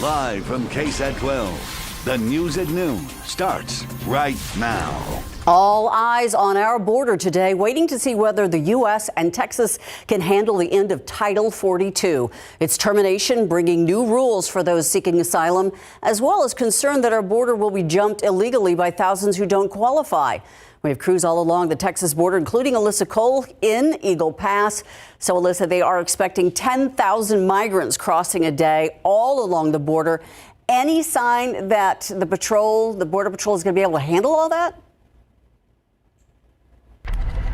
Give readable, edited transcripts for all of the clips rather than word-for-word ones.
Live from KSAT12, the news at noon starts right now. All eyes on our border today, waiting to see whether the U.S. and Texas can handle the end of Title 42. Its termination bringing new rules for those seeking asylum, as well as concern that our border will be jumped illegally by thousands who don't qualify. We have crews all along the Texas border, including Alyssa Cole in Eagle Pass. So, Alyssa, they are expecting 10,000 migrants crossing a day all along the border. Any sign that the Border Patrol, is going to be able to handle all that?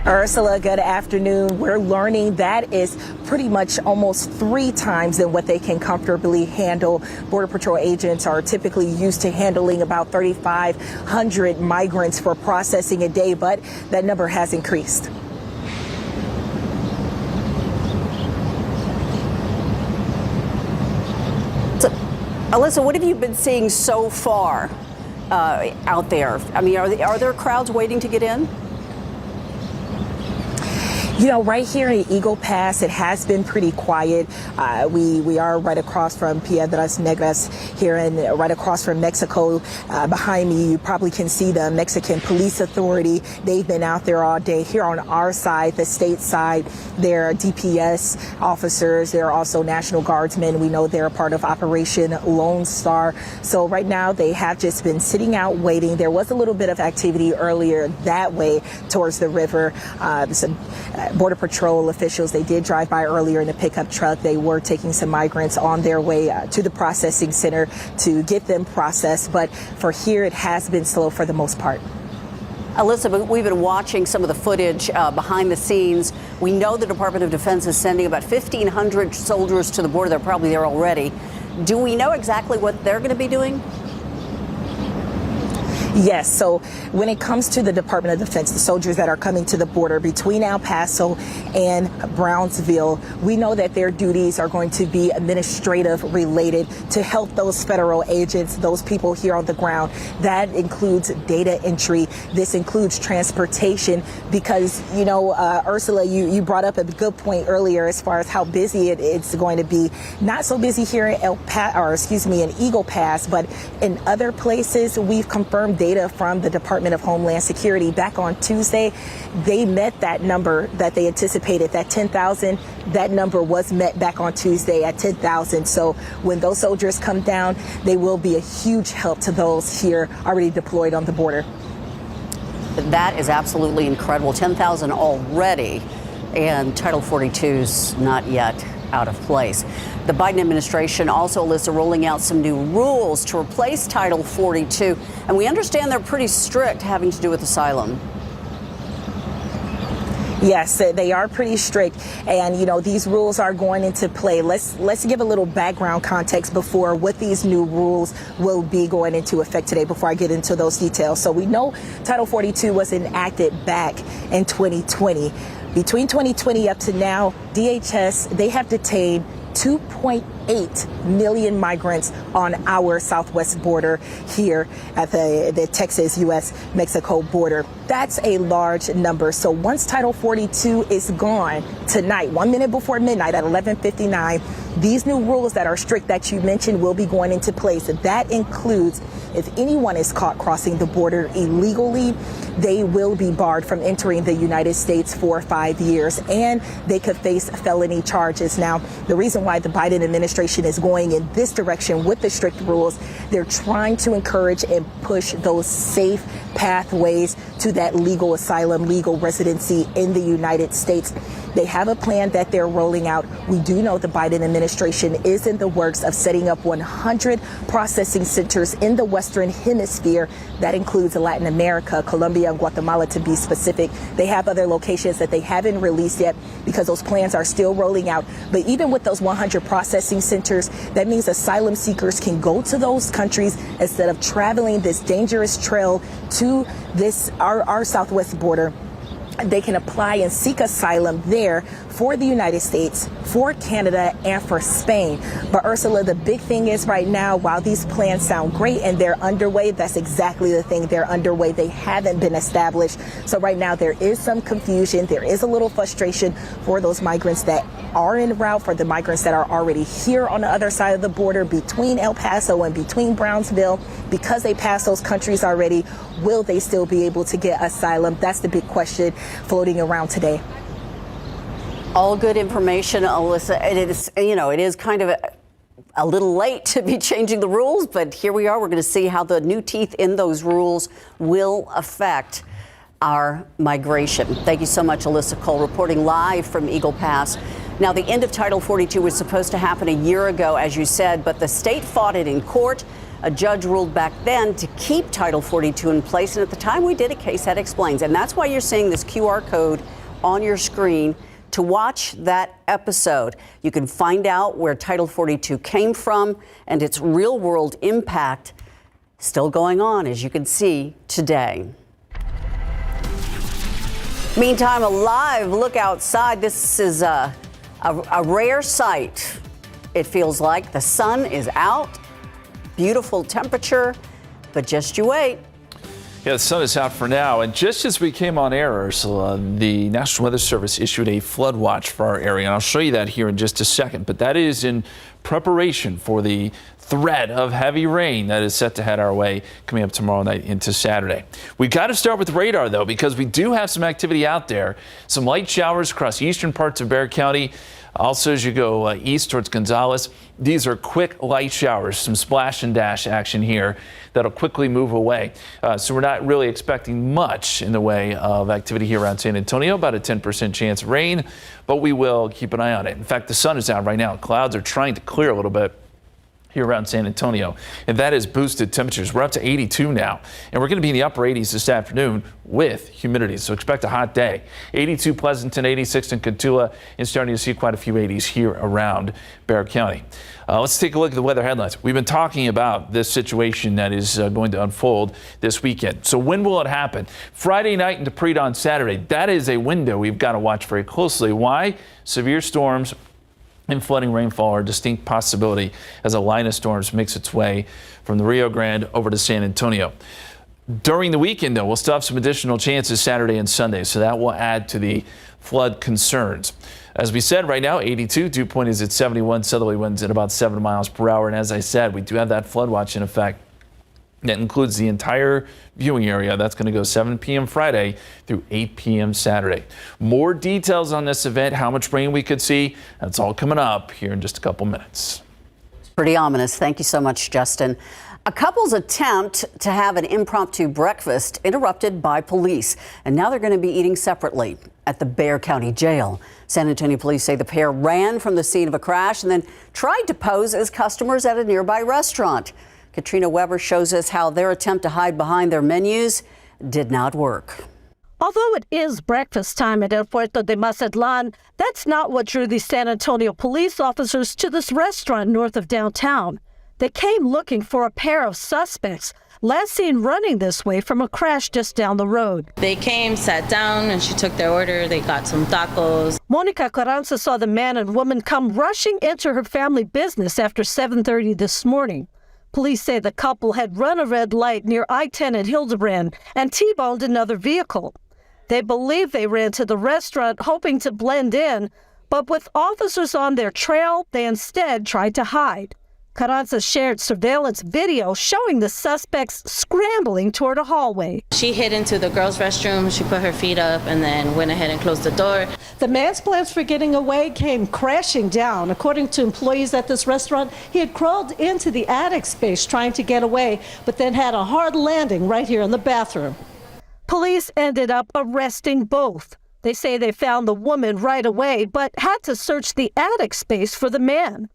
Ursula, good afternoon. We're learning that is pretty much almost 3 times than what they can comfortably handle. Border Patrol agents are typically used to handling about 3,500 migrants for processing a day, but that number has increased. So, Alyssa, what have you been seeing so far out there? I mean, are there crowds waiting to get in? You know, right here in Eagle Pass, it has been pretty quiet. We are right across from Piedras Negras here and right across from Mexico. Behind me, you probably can see the Mexican Police Authority. They've been out there all day. Here on our side, the state side, there are DPS officers. There are also National Guardsmen. We know they're a part of Operation Lone Star. So right now, they have just been sitting out waiting. There was a little bit of activity earlier that way towards the river. Border Patrol officials, they did drive by earlier in a pickup truck. They were taking some migrants on their way to the processing center to get them processed. But for here, it has been slow for the most part. Alyssa, we've been watching some of the footage behind the scenes. We know the Department of Defense is sending about 1,500 soldiers to the border. They're probably there already. Do we know exactly what they're going to be doing? Yes. So when it comes to the Department of Defense, the soldiers that are coming to the border between El Paso and Brownsville, we know that their duties are going to be administrative related to help those federal agents, those people here on the ground. That includes data entry. This includes transportation because, you know, Ursula, you brought up a good point earlier as far as how busy it's going to be. Not so busy here in in Eagle Pass, but in other places we've confirmed data from the Department of Homeland Security. Back on Tuesday, they met that number that they anticipated, that 10,000. That number was met back on Tuesday at 10,000. So when those soldiers come down, they will be a huge help to those here already deployed on the border. That is absolutely incredible. 10,000 already, and Title 42's not yet out of place. The Biden administration also, Alyssa, rolling out some new rules to replace Title 42. And we understand they're pretty strict, having to do with asylum. Yes, they are pretty strict. And, you know, these rules are going into play. Let's give a little background context before what these new rules will be going into effect today before I get into those details. So we know Title 42 was enacted back in 2020. Between 2020 up to now, DHS, they have detained 2.8 million migrants on our southwest border here at the Texas-U.S.-Mexico border. That's a large number. So once Title 42 is gone tonight, 1 minute before midnight at 11:59, these new rules that are strict that you mentioned will be going into place. That includes if anyone is caught crossing the border illegally, they will be barred from entering the United States for 5 years, and they could face felony charges. Now, the reason why the Biden administration is going in this direction with the strict rules, they're trying to encourage and push those safe pathways to that legal asylum, legal residency in the United States. They have a plan that they're rolling out. We do know the Biden administration is in the works of setting up 100 processing centers in the Western Hemisphere. That includes Latin America, Colombia, and Guatemala to be specific. They have other locations that they haven't released yet because those plans are still rolling out. But even with those 100 processing centers, that means asylum seekers can go to those countries instead of traveling this dangerous trail to our southwest border they can apply and seek asylum there for the United States, for Canada, and for Spain. But Ursula, the big thing is right now, while these plans sound great and they're underway, that's exactly the thing. They're underway. They haven't been established. So right now there is some confusion. There is a little frustration for those migrants that are en route, for the migrants that are already here on the other side of the border between El Paso and between Brownsville. Because they passed those countries already, will they still be able to get asylum? That's the big question floating around today. All good information, Alyssa. It is kind of a little late to be changing the rules, but here we are. We're going to see how the new teeth in those rules will affect our migration. Thank you so much, Alyssa Cole, reporting live from Eagle Pass. Now, the end of Title 42 was supposed to happen a year ago, as you said, but the state fought it in court. A judge ruled back then to keep Title 42 in place, and at the time we did it, KSAT explains. And that's why you're seeing this QR code on your screen to watch that episode. You can find out where Title 42 came from and its real-world impact still going on, as you can see today. Meantime, a live look outside. This is a rare sight. It feels like the sun is out. Beautiful temperature, but just you wait. Yeah, the sun is out for now. And just as we came on air, Ursula, the National Weather Service issued a flood watch for our area. And I'll show you that here in just a second. But that is in preparation for the threat of heavy rain that is set to head our way coming up tomorrow night into Saturday. We've got to start with radar, though, because we do have some activity out there. Some light showers across eastern parts of Bexar County. Also, as you go east towards Gonzales, these are quick light showers, some splash and dash action here that'll quickly move away. So we're not really expecting much in the way of activity here around San Antonio, about a 10% chance of rain, but we will keep an eye on it. In fact, the sun is out right now. Clouds are trying to clear a little bit here around San Antonio, and that has boosted temperatures. We're up to 82 now, and we're going to be in the upper 80s this afternoon with humidity, so expect a hot day. 82 Pleasanton, 86 in Cotulla, and starting to see quite a few 80s here around Bexar County. Let's take a look at the weather headlines. We've been talking about this situation that is going to unfold this weekend. So when will it happen? Friday night into pre-dawn Saturday. That is a window we've got to watch very closely. Why? Severe storms and flooding rainfall are a distinct possibility as a line of storms makes its way from the Rio Grande over to San Antonio. During the weekend, though, we'll still have some additional chances Saturday and Sunday, so that will add to the flood concerns. As we said, right now, 82, dew point is at 71, southerly winds at about 7 miles per hour. And as I said, we do have that flood watch in effect. That includes the entire viewing area. That's going to go 7 p.m. Friday through 8 p.m. Saturday. More details on this event, how much rain we could see, that's all coming up here in just a couple minutes. It's pretty ominous. Thank you so much, Justin. A couple's attempt to have an impromptu breakfast interrupted by police, and now they're going to be eating separately at the Bexar County Jail. San Antonio police say the pair ran from the scene of a crash and then tried to pose as customers at a nearby restaurant. Katrina Weber shows us how their attempt to hide behind their menus did not work. Although it is breakfast time at El Puerto de Mazatlan, that's not what drew the San Antonio police officers to this restaurant north of downtown. They came looking for a pair of suspects, last seen running this way from a crash just down the road. They came, sat down, and she took their order. They got some tacos. Monica Carranza saw the man and woman come rushing into her family business after 7:30 this morning. Police say the couple had run a red light near I-10 at Hildebrand and T-boned another vehicle. They believe they ran to the restaurant hoping to blend in, but with officers on their trail, they instead tried to hide. Carranza shared surveillance video showing the suspects scrambling toward a hallway. She hid into the girls' restroom. She put her feet up and then went ahead and closed the door. The man's plans for getting away came crashing down. According to employees at this restaurant, he had crawled into the attic space trying to get away, but then had a hard landing right here in the bathroom. Police ended up arresting both. They say they found the woman right away, but had to search the attic space for the man.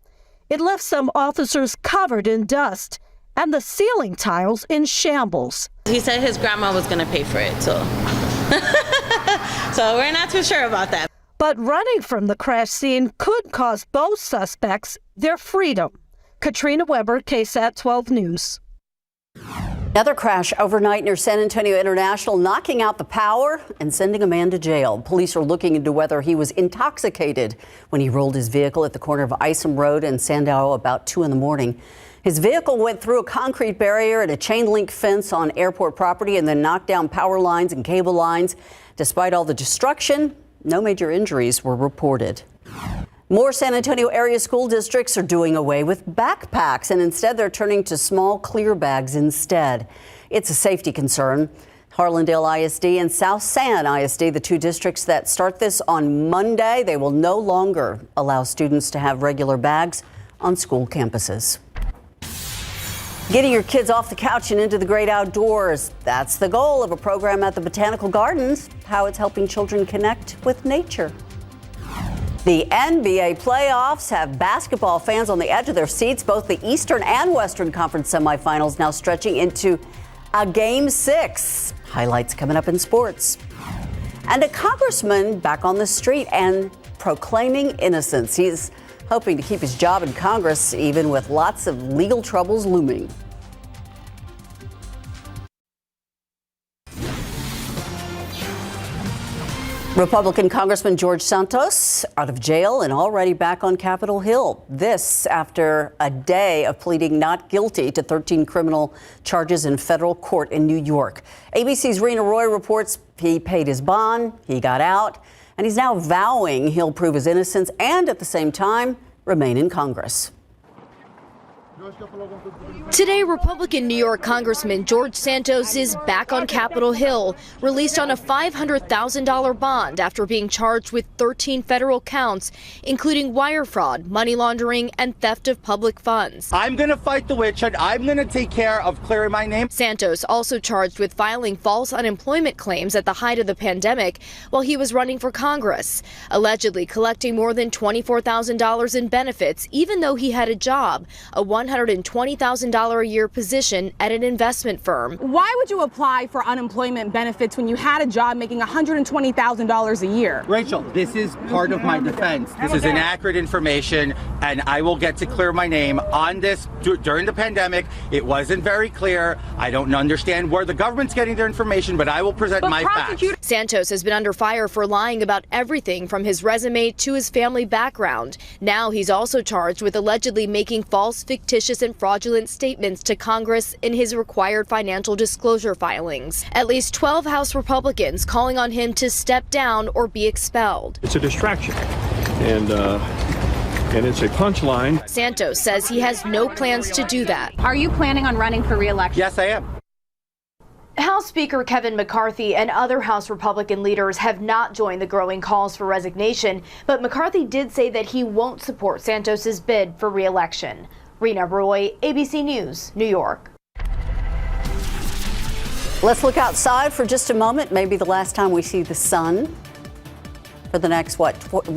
It left some officers covered in dust and the ceiling tiles in shambles. He said his grandma was going to pay for it, so we're not too sure about that. But running from the crash scene could cost both suspects their freedom. Katrina Weber, KSAT 12 News. Another crash overnight near San Antonio International, knocking out the power and sending a man to jail. Police are looking into whether he was intoxicated when he rolled his vehicle at the corner of Isom Road and Sandow about 2 in the morning. His vehicle went through a concrete barrier and a chain link fence on airport property and then knocked down power lines and cable lines. Despite all the destruction, no major injuries were reported. More San Antonio area school districts are doing away with backpacks, and instead they're turning to small clear bags instead. It's a safety concern. Harlandale ISD and South San ISD, the two districts that start this on Monday, they will no longer allow students to have regular bags on school campuses. Getting your kids off the couch and into the great outdoors, that's the goal of a program at the Botanical Gardens, how it's helping children connect with nature. The NBA playoffs have basketball fans on the edge of their seats. Both the Eastern and Western Conference semifinals now stretching into a Game 6. Highlights coming up in sports. And a congressman back on the street and proclaiming innocence. He's hoping to keep his job in Congress, even with lots of legal troubles looming. Republican Congressman George Santos out of jail and already back on Capitol Hill. This after a day of pleading not guilty to 13 criminal charges in federal court in New York. ABC's Rena Roy reports he paid his bond, he got out, and he's now vowing he'll prove his innocence and at the same time remain in Congress. Today, Republican New York Congressman George Santos is back on Capitol Hill, released on a $500,000 bond after being charged with 13 federal counts, including wire fraud, money laundering, and theft of public funds. I'm going to fight the witch hunt. I'm going to take care of clearing my name. Santos also charged with filing false unemployment claims at the height of the pandemic while he was running for Congress, allegedly collecting more than $24,000 in benefits, even though he had a job, a $120,000 a year position at an investment firm. Why would you apply for unemployment benefits when you had a job making $120,000 a year? Rachel, this is part of my defense. This is inaccurate information, and I will get to clear my name on this. During the pandemic, it wasn't very clear. I don't understand where the government's getting their information, but I will present my facts. Santos has been under fire for lying about everything from his resume to his family background. Now he's also charged with allegedly making false, fictitious, and fraudulent statements to Congress in his required financial disclosure filings. At least 12 House Republicans calling on him to step down or be expelled. It's a distraction, and it's a punchline. Santos says he has no plans to do that. Are you planning on running for re-election? Yes, I am. House Speaker Kevin McCarthy and other House Republican leaders have not joined the growing calls for resignation, but McCarthy did say that he won't support Santos's bid for re-election. Rena Roy, ABC News, New York. Let's look outside for just a moment. Maybe the last time we see the sun for the next, we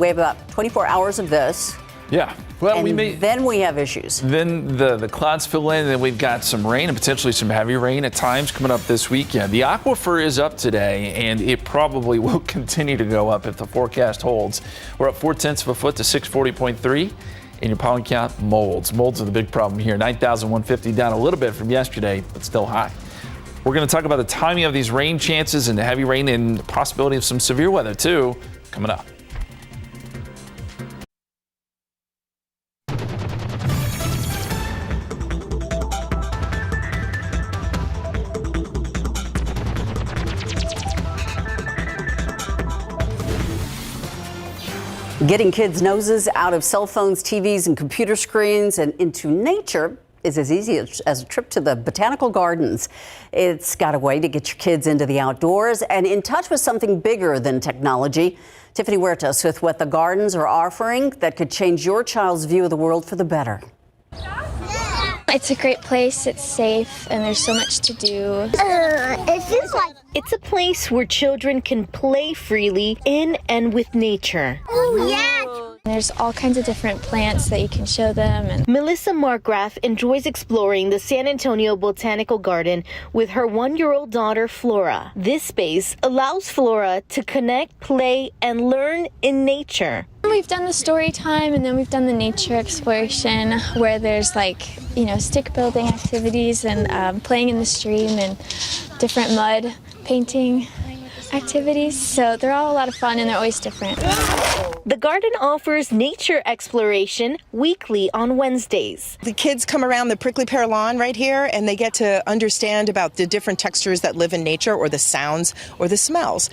have about 24 hours of this. Yeah. Well, and then we have issues. Then the clouds fill in, and then we've got some rain and potentially some heavy rain at times coming up this weekend. The aquifer is up today, and it probably will continue to go up if the forecast holds. We're up 0.4 of a foot to 640.3. In your pollen count, molds. Molds are the big problem here. 9,150 down a little bit from yesterday, but still high. We're going to talk about the timing of these rain chances and the heavy rain and the possibility of some severe weather, too, coming up. Getting kids' noses out of cell phones, TVs, and computer screens and into nature is as easy as a trip to the Botanical Gardens. It's got a way to get your kids into the outdoors and in touch with something bigger than technology. Tiffany Huertas with what the gardens are offering that could change your child's view of the world for the better. It's a great place, it's safe, and there's so much to do. It's a place where children can play freely in and with nature. Oh, yeah! There's all kinds of different plants that you can show them. And Melissa Markgraf enjoys exploring the San Antonio Botanical Garden with her 1-year-old daughter, Flora. This space allows Flora to connect, play, and learn in nature. we've done the story time, and then we've done the nature exploration where there's like, you know, stick building activities and playing in the stream and different mud painting activities. So they're all a lot of fun and they're always different. The garden offers nature exploration weekly on Wednesdays. The kids come around the prickly pear lawn right here and they get to understand about the different textures that live in nature, or the sounds or the smells.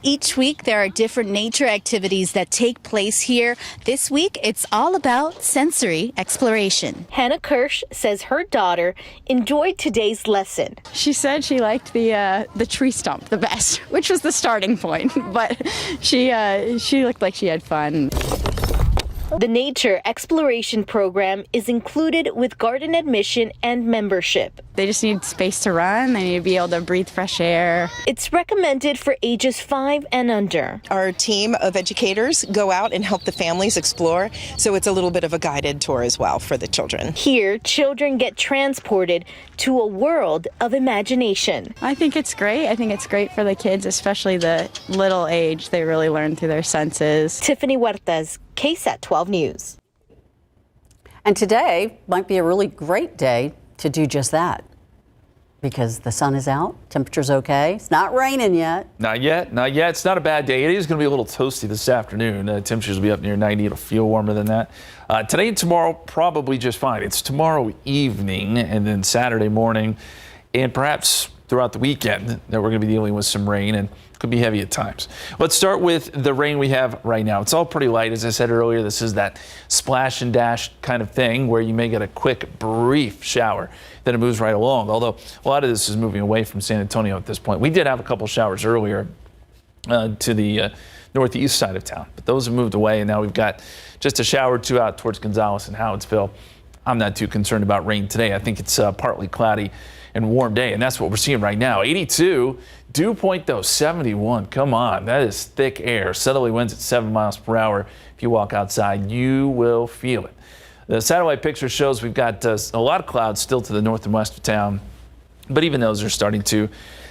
Each week there are different nature activities that take place here. This week it's all about sensory exploration. Hannah Kirsch says her daughter enjoyed today's lesson. She said she liked the tree stump the best, which was the starting point, but she looked like she had fun. The nature exploration program is included with garden admission and membership. They just need space to run. They need to be able to breathe fresh air. It's recommended for ages 5 and under. Our team of educators go out and help the families explore, so it's a little bit of a guided tour as well for the children. Here, children get transported to a world of imagination. I think it's great. I think it's great for the kids, especially the little age. They really learn through their senses. Tiffany Huertas, KSAT12 News. And today might be a really great day to do just that, because the sun is out, temperature's okay. It's not raining yet. Not yet. It's not a bad day. It is going to be a little toasty this afternoon. Temperatures will be up near 90. It'll feel warmer than that. Today and tomorrow, probably just fine. It's tomorrow evening and then Saturday morning and perhaps throughout the weekend that we're going to be dealing with some rain, and could be heavy at times. Let's start with the rain we have right now. It's all pretty light. As I said earlier, this is that splash and dash kind of thing where you may get a quick, brief shower, then it moves right along. Although a lot of this is moving away from San Antonio at this point. We did have a couple showers earlier to the northeast side of town, but those have moved away, and now we've got just a shower or two out towards Gonzales and Howitzville. I'm not too concerned about rain today. I think it's partly cloudy and warm day, and that's what we're seeing right now. 82, dew point though 71. Come on, that is thick air. Southerly winds at 7 miles per hour. If you walk outside, you will feel it. The satellite picture shows we've got a lot of clouds still to the north and west of town, but even those are starting to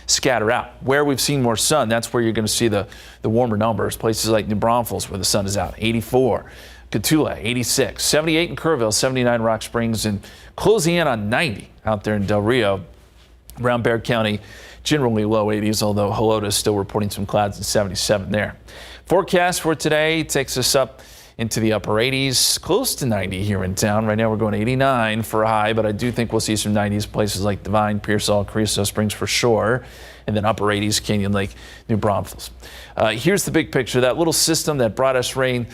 scatter out. Where we've seen more sun, that's where you're going to see the warmer numbers. Places like New Braunfels where the sun is out, 84. Cotulla, 86. 78 in Kerrville, 79 Rock Springs, and closing in on 90 out there in Del Rio. Around Bexar County, generally low 80s, although Helota is still reporting some clouds and 77 there. Forecast for today takes us up into the upper 80s, close to 90 here in town. Right now we're going 89 for a high, but I do think we'll see some 90s places like Divine, Pearsall, Carrizo Springs for sure, and then upper 80s, Canyon Lake, New Braunfels. Here's the big picture. That little system that brought us rain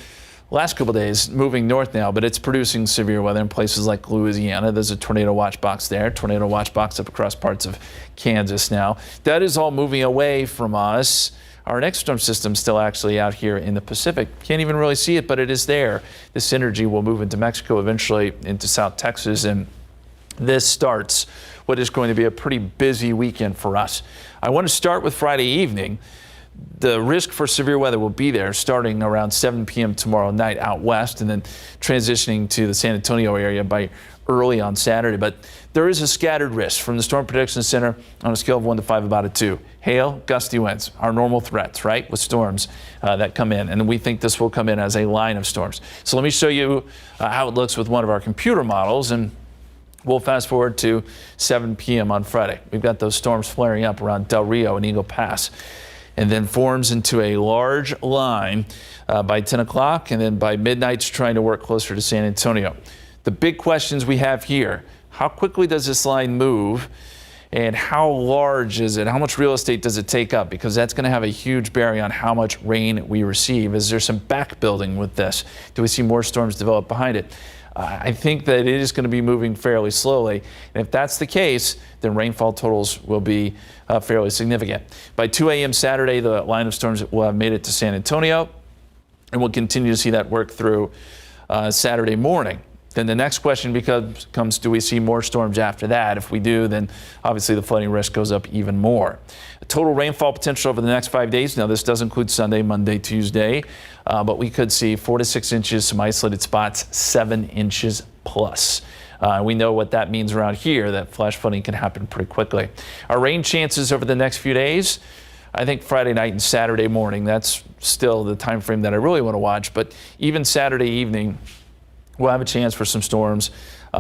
last couple days moving north now, but it's producing severe weather in places like Louisiana. There's a tornado watch box there, tornado watch box up across parts of Kansas now. That is all moving away from us. Our next storm system still actually out here in the Pacific. Can't even really see it, but it is there. This energy will move into Mexico, eventually into South Texas, and this starts what is going to be a pretty busy weekend for us. I want to start with Friday evening. The risk for severe weather will be there starting around 7 p.m. tomorrow night out west, and then transitioning to the San Antonio area by early on Saturday. But there is a scattered risk from the Storm Prediction Center on a scale of 1 to 5, about a 2. Hail, gusty winds, our normal threats, right, with storms that come in. And we think this will come in as a line of storms. So let me show you how it looks with one of our computer models, and we'll fast forward to 7 p.m. on Friday. We've got those storms flaring up around Del Rio and Eagle Pass, and then forms into a large line by 10 o'clock, and then by midnight it's trying to work closer to San Antonio. The big questions we have here: how quickly does this line move, and how large is it? How much real estate does it take up? Because that's going to have a huge bearing on how much rain we receive. Is there some back building with this? Do we see more storms develop behind it? I think that it is going to be moving fairly slowly, and if that's the case, then rainfall totals will be fairly significant. By 2 a.m. Saturday, the line of storms will have made it to San Antonio, and we'll continue to see that work through Saturday morning. Then the next question becomes, do we see more storms after that? If we do, then obviously the flooding risk goes up even more. Total rainfall potential over the next 5 days. Now, this does include Sunday, Monday, Tuesday, but we could see 4 to 6 inches, some isolated spots, 7 inches plus. We know what that means around here, that flash flooding can happen pretty quickly. Our rain chances over the next few days, I think Friday night and Saturday morning, that's still the time frame that I really want to watch. But even Saturday evening, we'll have a chance for some storms.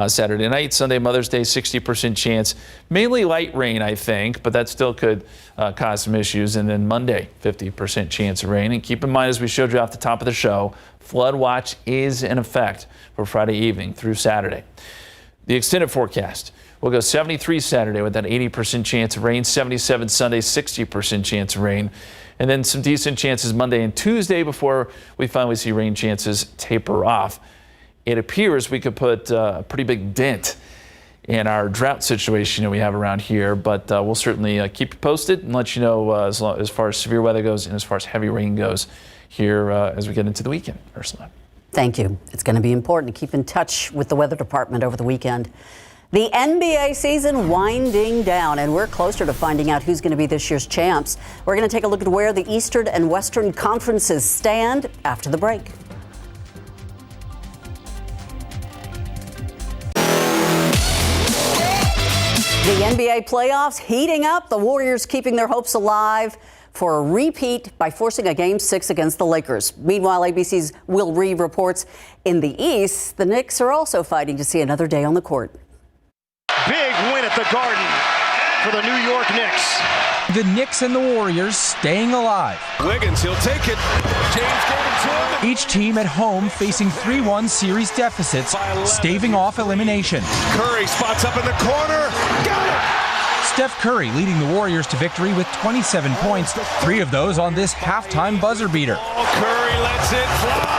Saturday night, Sunday, Mother's Day, 60% chance. Mainly light rain, I think, but that still could cause some issues. And then Monday, 50% chance of rain. And keep in mind, as we showed you off the top of the show, flood watch is in effect for Friday evening through Saturday. The extended forecast. We'll go 73 Saturday with that 80% chance of rain, 77 Sunday, 60% chance of rain, and then some decent chances Monday and Tuesday before we finally see rain chances taper off. It appears we could put a pretty big dent in our drought situation that we have around here, but we'll certainly keep you posted and let you know as far as severe weather goes and as far as heavy rain goes here as we get into the weekend. Ursula. Thank you. It's going to be important to keep in touch with the weather department over the weekend. The NBA season winding down, and we're closer to finding out who's going to be this year's champs. We're going to take a look at where the Eastern and Western conferences stand after the break. The NBA playoffs heating up. The Warriors keeping their hopes alive for a repeat by forcing a Game 6 against the Lakers. Meanwhile, ABC's Will Reeve reports in the East, the Knicks are also fighting to see another day on the court. Big win at the Garden for the New York Knicks. The Knicks and the Warriors staying alive. Wiggins, he'll take it. James gave it to him. Each team at home facing 3-1 series deficits, staving off elimination. Curry spots up in the corner. Got it! Steph Curry leading the Warriors to victory with 27 points, 3 of those on this halftime buzzer beater. Curry lets it fly.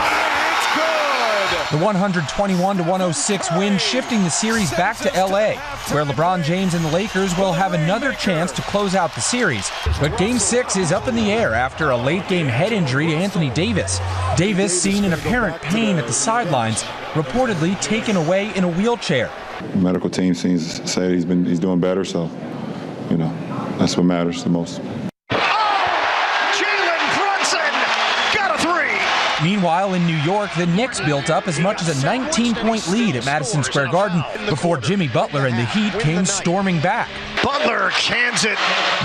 The 121-106 win shifting the series back to LA, where LeBron James and the Lakers will have another chance to close out the series. But Game 6 is up in the air after a late-game head injury to Anthony Davis. Davis seen in apparent pain at the sidelines, reportedly taken away in a wheelchair. The medical team seems to say he's doing better, so, you know, that's what matters the most. Meanwhile, in New York, the Knicks built up as much as a 19-point lead at Madison Square Garden before Jimmy Butler and the Heat came storming back. Butler cans it.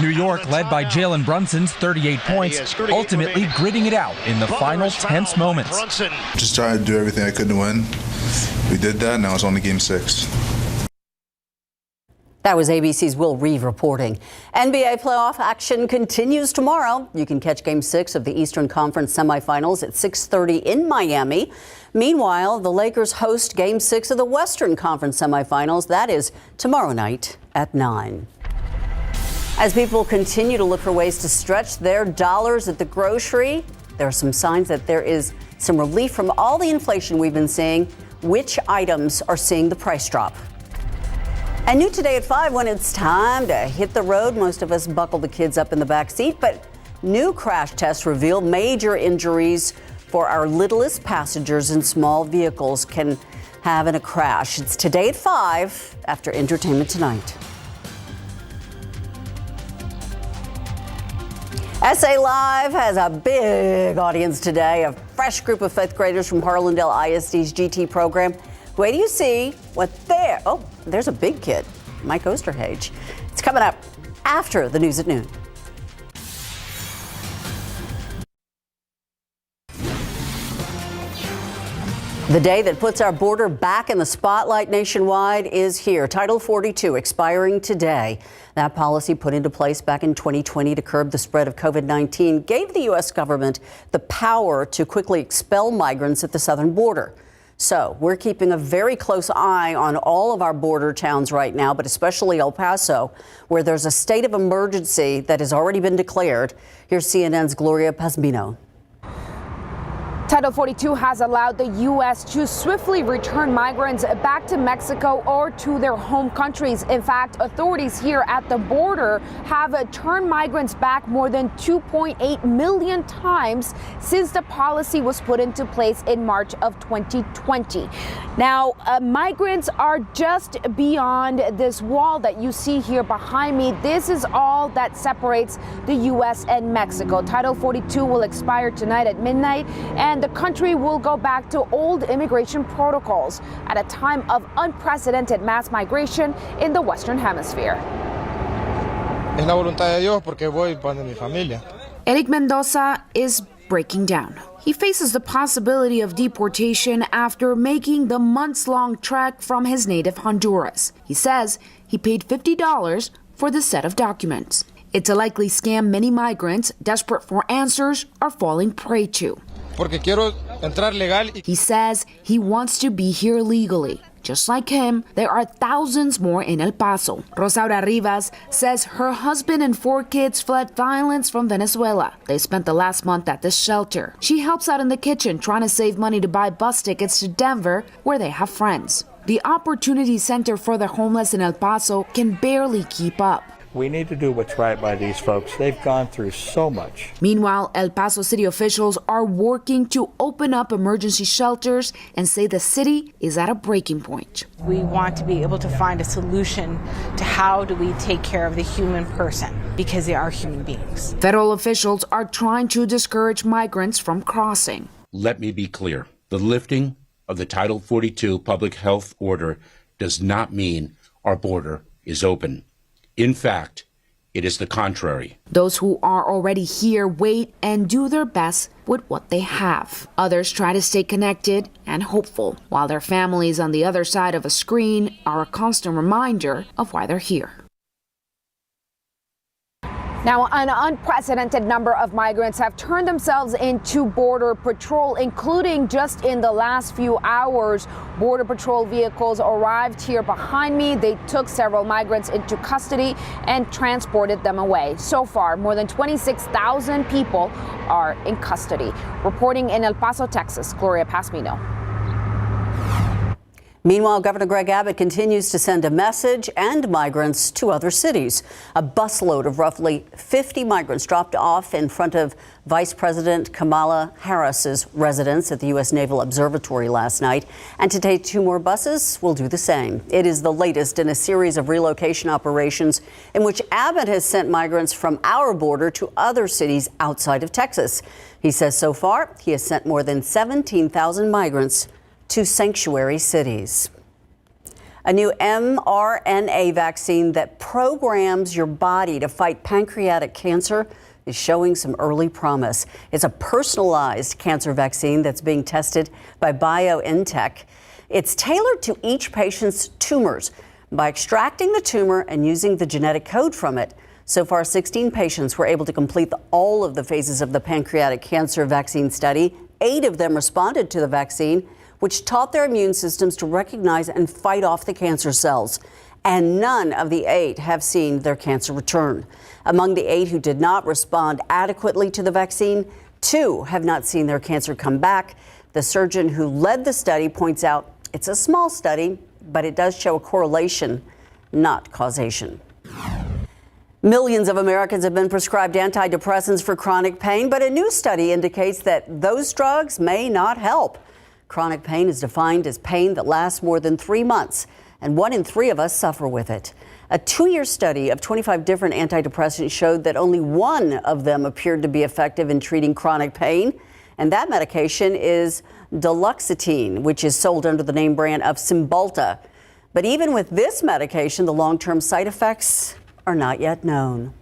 New York led by Jalen Brunson's 38 points, ultimately gritting it out in the final tense moments. Just trying to do everything I could to win. We did that. Now it's on to Game 6. That was ABC's Will Reeve reporting. NBA playoff action continues tomorrow. You can catch Game 6 of the Eastern Conference semifinals at 6:30 in Miami. Meanwhile, the Lakers host Game 6 of the Western Conference semifinals. That is tomorrow night at 9. As people continue to look for ways to stretch their dollars at the grocery, there are some signs that there is some relief from all the inflation we've been seeing. Which items are seeing the price drop? And new today at 5, when it's time to hit the road, most of us buckle the kids up in the back seat, but new crash tests reveal major injuries for our littlest passengers in small vehicles can have in a crash. It's today at 5 after Entertainment Tonight. SA Live has a big audience today, a fresh group of 5th graders from Harlandale ISD's GT program. Wait till you see what there's a big kid, Mike Osterhage. It's coming up after the news at noon. The day that puts our border back in the spotlight nationwide is here. Title 42 expiring today. That policy put into place back in 2020 to curb the spread of COVID-19 gave the U.S. government the power to quickly expel migrants at the southern border. So we're keeping a very close eye on all of our border towns right now, but especially El Paso, where there's a state of emergency that has already been declared. Here's CNN's Gloria Pazmino. Title 42 has allowed the U.S. to swiftly return migrants back to Mexico or to their home countries. In fact, authorities here at the border have turned migrants back more than 2.8 million times since the policy was put into place in March of 2020. Now, migrants are just beyond this wall that you see here behind me. This is all that separates the U.S. and Mexico. Title 42 will expire tonight at midnight, and the country will go back to old immigration protocols at a time of unprecedented mass migration in the Western Hemisphere. Es la voluntad de Dios porque voy para mi familia. Eric Mendoza is breaking down. He faces the possibility of deportation after making the months-long trek from his native Honduras. He says he paid $50 for the set of documents. It's a likely scam many migrants, desperate for answers, are falling prey to. Porque quiero entrar legal. He says he wants to be here legally. Just like him, there are thousands more in El Paso. Rosaura Rivas says her husband and 4 kids fled violence from Venezuela. They spent the last month at this shelter. She helps out in the kitchen trying to save money to buy bus tickets to Denver, where they have friends. The Opportunity Center for the Homeless in El Paso can barely keep up. We need to do what's right by these folks. They've gone through so much. Meanwhile, El Paso city officials are working to open up emergency shelters and say the city is at a breaking point. We want to be able to find a solution to how do we take care of the human person, because they are human beings. Federal officials are trying to discourage migrants from crossing. Let me be clear. The lifting of the Title 42 public health order does not mean our border is open. In fact, it is the contrary. Those who are already here wait and do their best with what they have. Others try to stay connected and hopeful, while their families on the other side of a screen are a constant reminder of why they're here. Now, an unprecedented number of migrants have turned themselves into Border Patrol, including just in the last few hours. Border Patrol vehicles arrived here behind me. They took several migrants into custody and transported them away. So far, more than 26,000 people are in custody. Reporting in El Paso, Texas, Gloria Pasmino. Meanwhile, Governor Greg Abbott continues to send a message and migrants to other cities. A busload of roughly 50 migrants dropped off in front of Vice President Kamala Harris's residence at the U.S. Naval Observatory last night. And today, 2 more buses will do the same. It is the latest in a series of relocation operations in which Abbott has sent migrants from our border to other cities outside of Texas. He says so far he has sent more than 17,000 migrants to sanctuary cities. A new mRNA vaccine that programs your body to fight pancreatic cancer is showing some early promise. It's a personalized cancer vaccine that's being tested by BioNTech. It's tailored to each patient's tumors. By extracting the tumor and using the genetic code from it, so far 16 patients were able to complete all of the phases of the pancreatic cancer vaccine study. 8 of them responded to the vaccine, which taught their immune systems to recognize and fight off the cancer cells. And none of the 8 have seen their cancer return. Among the 8 who did not respond adequately to the vaccine, 2 have not seen their cancer come back. The surgeon who led the study points out it's a small study, but it does show a correlation, not causation. Millions of Americans have been prescribed antidepressants for chronic pain, but a new study indicates that those drugs may not help. Chronic pain is defined as pain that lasts more than 3 months, and 1 in 3 of us suffer with it. A 2-year study of 25 different antidepressants showed that only 1 of them appeared to be effective in treating chronic pain, and that medication is duloxetine, which is sold under the name brand of Cymbalta. But even with this medication, the long-term side effects are not yet known.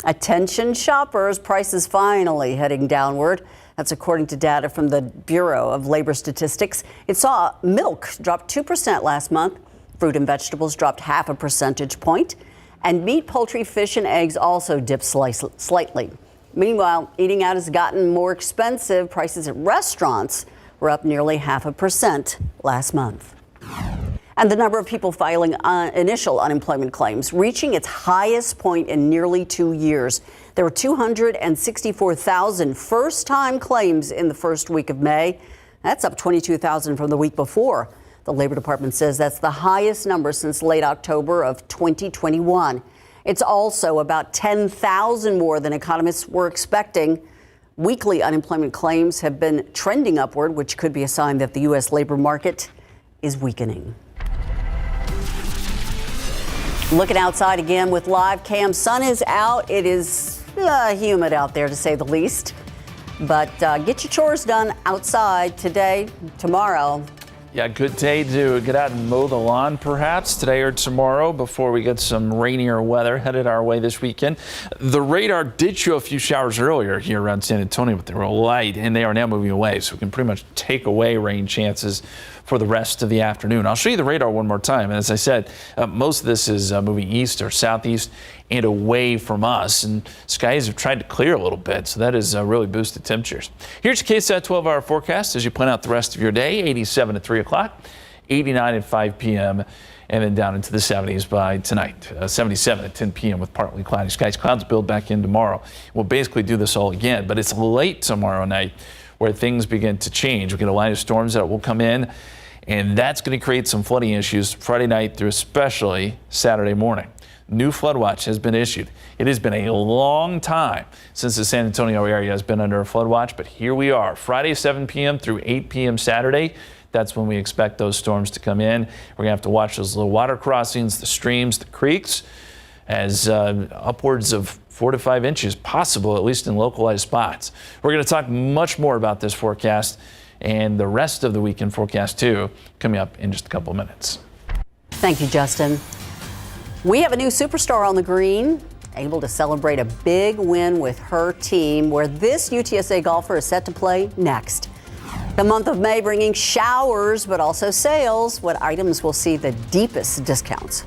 Attention shoppers, prices finally heading downward. That's according to data from the Bureau of Labor Statistics. It saw milk drop 2% last month. Fruit and vegetables dropped 0.5 percentage point. And meat, poultry, fish, and eggs also dipped slightly. Meanwhile, eating out has gotten more expensive. Prices at restaurants were up nearly 0.5% last month. And the number of people filing initial unemployment claims reaching its highest point in nearly 2 years. There were 264,000 first-time claims in the first week of May. That's up 22,000 from the week before. The Labor Department says that's the highest number since late October of 2021. It's also about 10,000 more than economists were expecting. Weekly unemployment claims have been trending upward, which could be a sign that the U.S. labor market is weakening. Looking outside again with live cam. Sun is out. It is humid out there, to say the least. But get your chores done outside today, tomorrow. Yeah, good day to get out and mow the lawn perhaps today or tomorrow before we get some rainier weather headed our way this weekend. The radar did show a few showers earlier here around San Antonio, but they were light and they are now moving away. So we can pretty much take away rain chances for the rest of the afternoon. I'll show you the radar one more time. And as I said, most of this is moving east or southeast and away from us. And skies have tried to clear a little bit, so that has really boosted temperatures. Here's your KSAT 12-hour forecast as you plan out the rest of your day. 87 at 3 o'clock, 89 at 5 p.m., and then down into the 70s by tonight. 77 at 10 p.m. with partly cloudy skies. Clouds build back in tomorrow. We'll basically do this all again, but it's late tomorrow night where things begin to change. We get a line of storms that will come in, and that's going to create some flooding issues Friday night through especially Saturday morning. New flood watch has been issued. It has been a long time since the San Antonio area has been under a flood watch, but here we are, Friday 7 p.m. through 8 p.m. Saturday. That's when we expect those storms to come in. We're going to have to watch those low water crossings, the streams, the creeks, as upwards of 4 to 5 inches possible, at least in localized spots. We're going to talk much more about this forecast and the rest of the weekend forecast too, coming up in just a couple of minutes. Thank you, Justin. We have a new superstar on the green, able to celebrate a big win with her team, where this UTSA golfer is set to play next. The month of May bringing showers, but also sales. What items will see the deepest discounts?